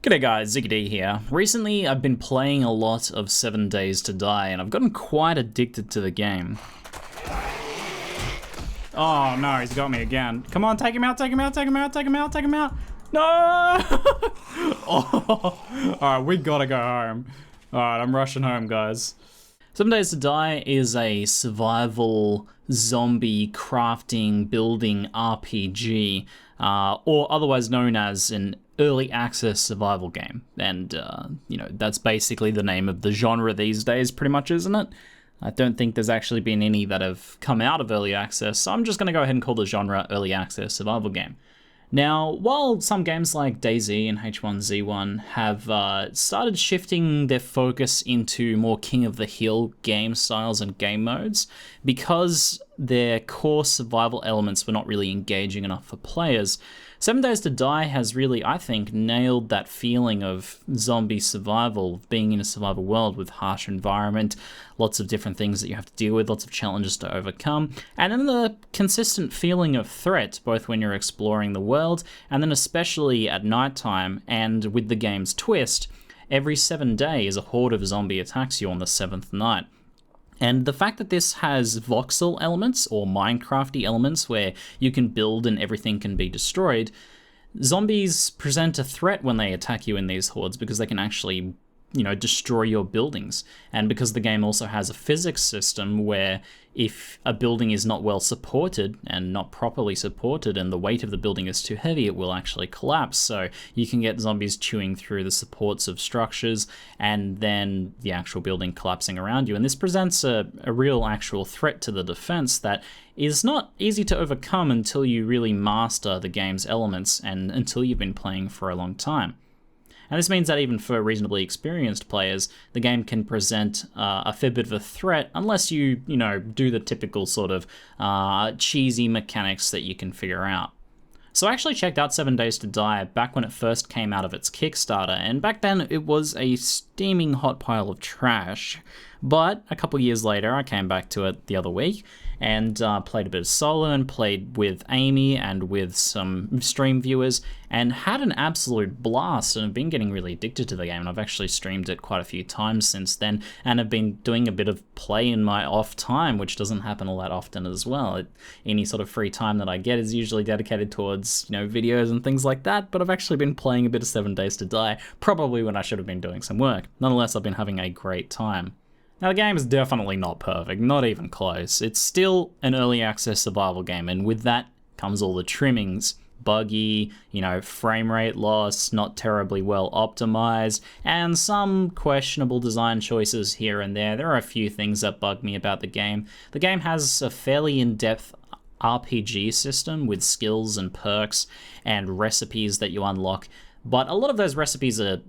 G'day guys, ZiggyD here. Recently I've been playing a lot of 7 Days to Die and I've gotten quite addicted to the game. Oh no, he's got me again. Come on, take him out, take him out, take him out, take him out, take him out. No! Oh. Alright, we gotta go home. Alright, I'm rushing home, guys. 7 Days to Die is a survival, zombie, crafting, building RPG, or otherwise known as an early access survival game. And, you know, that's basically the name of the genre these days, pretty much, isn't it? I don't think there's actually been any that have come out of early access, so I'm just going to go ahead and call the genre early access survival game. Now, while some games like DayZ and H1Z1 have started shifting their focus into more King of the Hill game styles and game modes, because their core survival elements were not really engaging enough for players, 7 Days to Die has really, I think, nailed that feeling of zombie survival, being in a survival world with harsh environment, lots of different things that you have to deal with, lots of challenges to overcome, and then the consistent feeling of threat, both when you're exploring the world, and then especially at nighttime, and with the game's twist, every 7 days a horde of zombie attacks you on the 7th night. And the fact that this has voxel elements, or Minecrafty elements, where you can build and everything can be destroyed, zombies present a threat when they attack you in these hordes because they can actually, you know, destroy your buildings. And because the game also has a physics system where if a building is not well supported and not properly supported and the weight of the building is too heavy, it will actually collapse. So you can get zombies chewing through the supports of structures and then the actual building collapsing around you. And this presents a real actual threat to the defense that is not easy to overcome until you really master the game's elements and until you've been playing for a long time. And this means that even for reasonably experienced players, the game can present a fair bit of a threat unless you know, do the typical sort of cheesy mechanics that you can figure out. So I actually checked out 7 Days to Die back when it first came out of its Kickstarter, and back then it was a steaming hot pile of trash. But a couple years later, I came back to it the other week and played a bit of solo and played with Amy and with some stream viewers and had an absolute blast and have been getting really addicted to the game. And I've actually streamed it quite a few times since then and have been doing a bit of play in my off time, which doesn't happen all that often as well. Any sort of free time that I get is usually dedicated towards, you know, videos and things like that, but I've actually been playing a bit of 7 Days to Die, probably when I should have been doing some work. Nonetheless, I've been having a great time. Now, the game is definitely not perfect, not even close. It's still an early access survival game, and with that comes all the trimmings. Buggy, you know, frame rate loss, not terribly well optimized, and some questionable design choices here and there. There are a few things that bug me about the game. The game has a fairly in-depth RPG system with skills and perks and recipes that you unlock, but a lot of those recipes are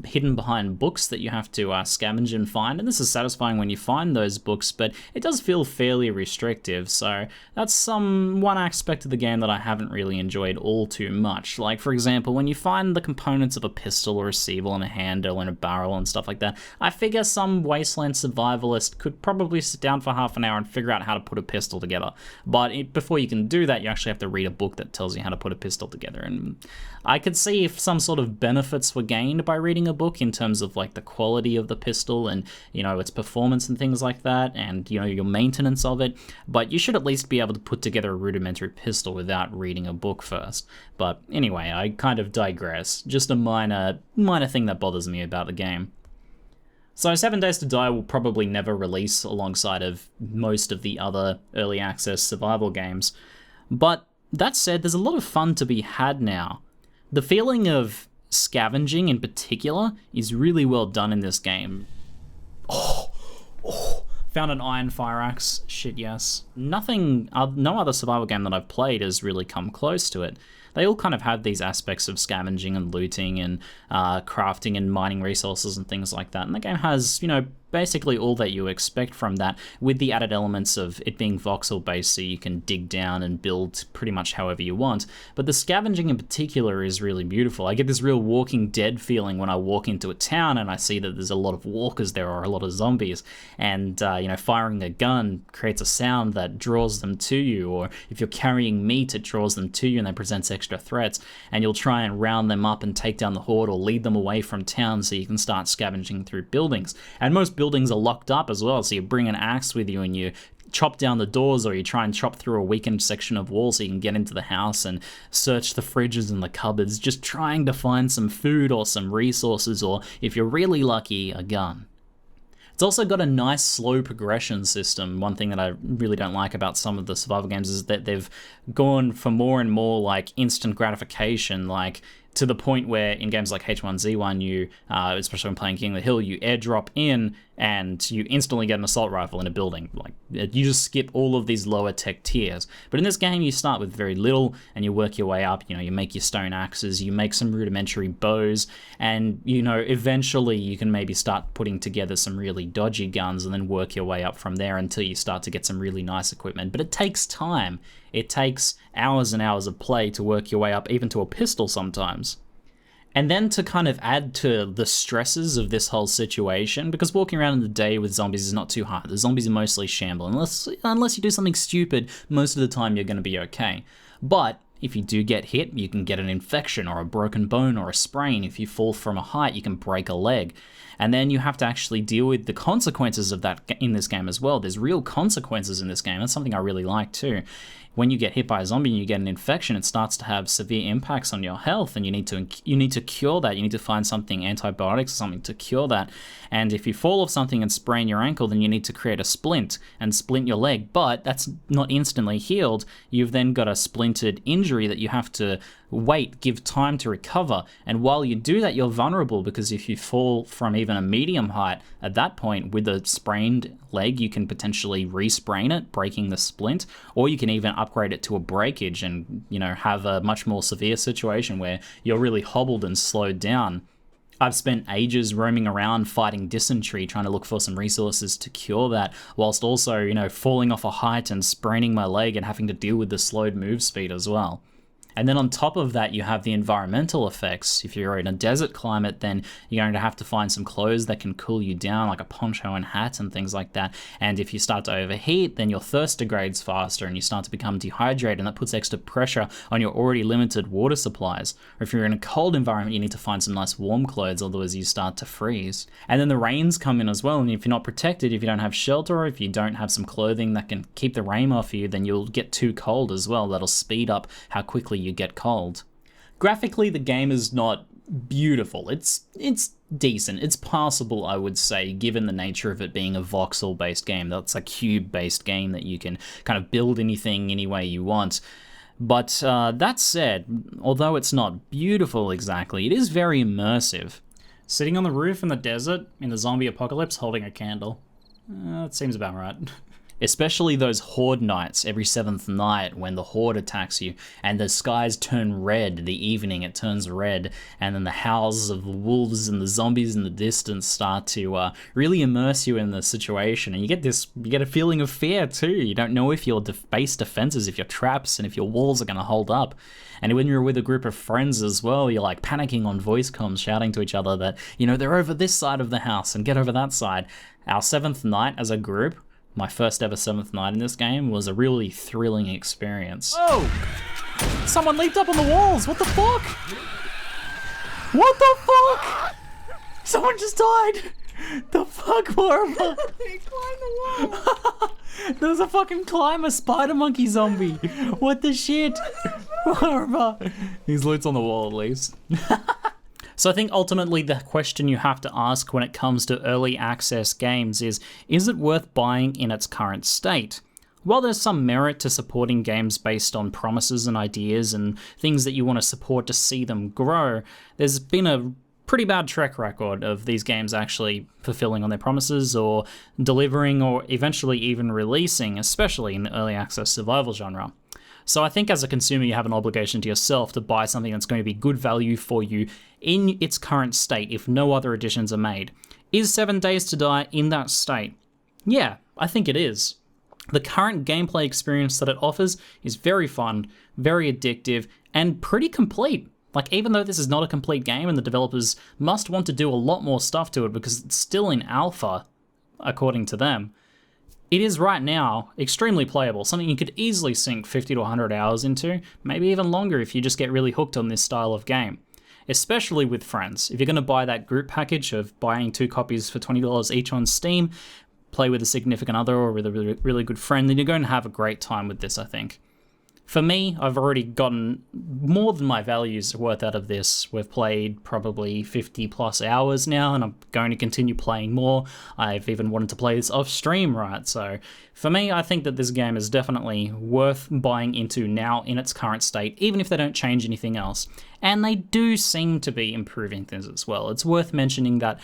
hidden behind books that you have to scavenge and find, and this is satisfying when you find those books, but it does feel fairly restrictive, so that's one aspect of the game that I haven't really enjoyed all too much. Like, for example, when you find the components of a pistol or a receiver and a handle and a barrel and stuff like that, I figure some wasteland survivalist could probably sit down for half an hour and figure out how to put a pistol together, but before you can do that, you actually have to read a book that tells you how to put a pistol together, and I could see if some sort of benefits were gained by reading a book in terms of like the quality of the pistol and, you know, its performance and things like that, and, you know, your maintenance of it, but you should at least be able to put together a rudimentary pistol without reading a book first. But anyway, I kind of digress. Just a minor thing that bothers me about the game. So 7 Days to Die will probably never release alongside of most of the other early access survival games, but that said, there's a lot of fun to be had now. The feeling of scavenging in particular is really well done in this game. Found an iron fire axe. Shit, yes. No other survival game that I've played has really come close to it. They all kind of have these aspects of scavenging and looting and crafting and mining resources and things like that. And the game has, you know, basically all that you expect from that, with the added elements of it being voxel based, so you can dig down and build pretty much however you want. But the scavenging in particular is really beautiful. I get this real Walking Dead feeling when I walk into a town and I see that there's a lot of walkers there or a lot of zombies, and you know, firing a gun creates a sound that draws them to you, or if you're carrying meat, it draws them to you and that presents extra threats, and you'll try and round them up and take down the horde or lead them away from town so you can start scavenging through buildings. And most buildings are locked up as well, so you bring an axe with you and you chop down the doors, or you try and chop through a weakened section of wall so you can get into the house and search the fridges and the cupboards, just trying to find some food or some resources, or if you're really lucky, a gun. It's also got a nice slow progression system. One thing that I really don't like about some of the survival games is that they've gone for more and more like instant gratification, like to the point where in games like H1Z1, you, especially when playing King of the Hill, you airdrop in and you instantly get an assault rifle in a building. Like, you just skip all of these lower tech tiers. But in this game, you start with very little and you work your way up. You know, you make your stone axes, you make some rudimentary bows, and, you know, eventually you can maybe start putting together some really dodgy guns and then work your way up from there until you start to get some really nice equipment. But it takes time. It takes hours and hours of play to work your way up, even to a pistol sometimes. And then to kind of add to the stresses of this whole situation, because walking around in the day with zombies is not too hard. The zombies are mostly shamble. Unless you do something stupid, most of the time you're going to be okay. But if you do get hit, you can get an infection or a broken bone or a sprain. If you fall from a height, you can break a leg. And then you have to actually deal with the consequences of that in this game as well. There's real consequences in this game. That's something I really like too. When you get hit by a zombie and you get an infection, it starts to have severe impacts on your health, and you need to cure that. You need to find something, antibiotics or something, to cure that. And if you fall off something and sprain your ankle, then you need to create a splint and splint your leg. But that's not instantly healed. You've then got a splintered injury that you have to wait, give time to recover. And while you do that, you're vulnerable, because if you fall from even a medium height, at that point with a sprained leg, you can potentially re-sprain it, breaking the splint, or you can even upgrade it to a breakage and, you know, have a much more severe situation where you're really hobbled and slowed down. I've spent ages roaming around fighting dysentery, trying to look for some resources to cure that, whilst also, you know, falling off a height and spraining my leg and having to deal with the slowed move speed as well. And then on top of that, you have the environmental effects. If you're in a desert climate, then you're going to have to find some clothes that can cool you down, like a poncho and hat and things like that. And if you start to overheat, then your thirst degrades faster and you start to become dehydrated, and that puts extra pressure on your already limited water supplies. Or if you're in a cold environment, you need to find some nice warm clothes, otherwise you start to freeze. And then the rains come in as well, and if you're not protected, if you don't have shelter, or if you don't have some clothing that can keep the rain off you, then you'll get too cold as well. That'll speed up how quickly you get cold. Graphically, the game is not beautiful. It's decent. It's passable, I would say, given the nature of it being a voxel-based game. That's a cube-based game that you can kind of build anything any way you want. But that said, although it's not beautiful exactly, it is very immersive. Sitting on the roof in the desert in the zombie apocalypse holding a candle. That seems about right. Especially those Horde nights, every 7th night when the Horde attacks you and the skies turn red, the evening it turns red, and then the howls of the wolves and the zombies in the distance start to really immerse you in the situation, and you get a feeling of fear too. You don't know if your base defenses, if your traps, and if your walls are going to hold up. And when you're with a group of friends as well, you're like panicking on voice comms, shouting to each other that, you know, they're over this side of the house and get over that side. Our 7th night as a group, my first ever 7th night in this game, was a really thrilling experience. Oh! Someone leaped up on the walls! What the fuck? What the fuck? Someone just died! The fuck, Horrible? They climbed the wall! There's a fucking climber spider monkey zombie! What the shit? Horrible. His loot's on the wall at least. So I think ultimately the question you have to ask when it comes to early access games is it worth buying in its current state? While there's some merit to supporting games based on promises and ideas and things that you want to support to see them grow, there's been a pretty bad track record of these games actually fulfilling on their promises or delivering or eventually even releasing, especially in the early access survival genre. So I think as a consumer, you have an obligation to yourself to buy something that's going to be good value for you in its current state if no other additions are made. Is 7 Days to Die in that state? Yeah, I think it is. The current gameplay experience that it offers is very fun, very addictive, and pretty complete. Like, even though this is not a complete game and the developers must want to do a lot more stuff to it because it's still in alpha, according to them, it is right now extremely playable, something you could easily sink 50 to 100 hours into, maybe even longer if you just get really hooked on this style of game. Especially with friends. If you're going to buy that group package of buying 2 copies for $20 each on Steam, play with a significant other or with a really good friend, then you're going to have a great time with this, I think. For me, I've already gotten more than my values worth out of this. We've played probably 50 plus hours now, and I'm going to continue playing more. I've even wanted to play this off stream, right? So for me, I think that this game is definitely worth buying into now in its current state, even if they don't change anything else. And they do seem to be improving things as well. It's worth mentioning that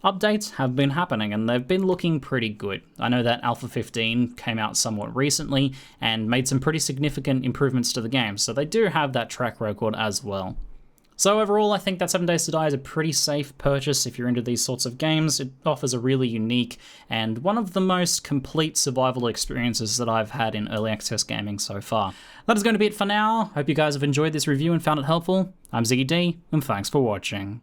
updates have been happening and they've been looking pretty good. I know that Alpha 15 came out somewhat recently and made some pretty significant improvements to the game, so they do have that track record as well. So overall, I think that 7 Days to Die is a pretty safe purchase if you're into these sorts of games. It offers a really unique and one of the most complete survival experiences that I've had in early access gaming so far. That is going to be it for now. Hope you guys have enjoyed this review and found it helpful. I'm ZiggyD, and thanks for watching.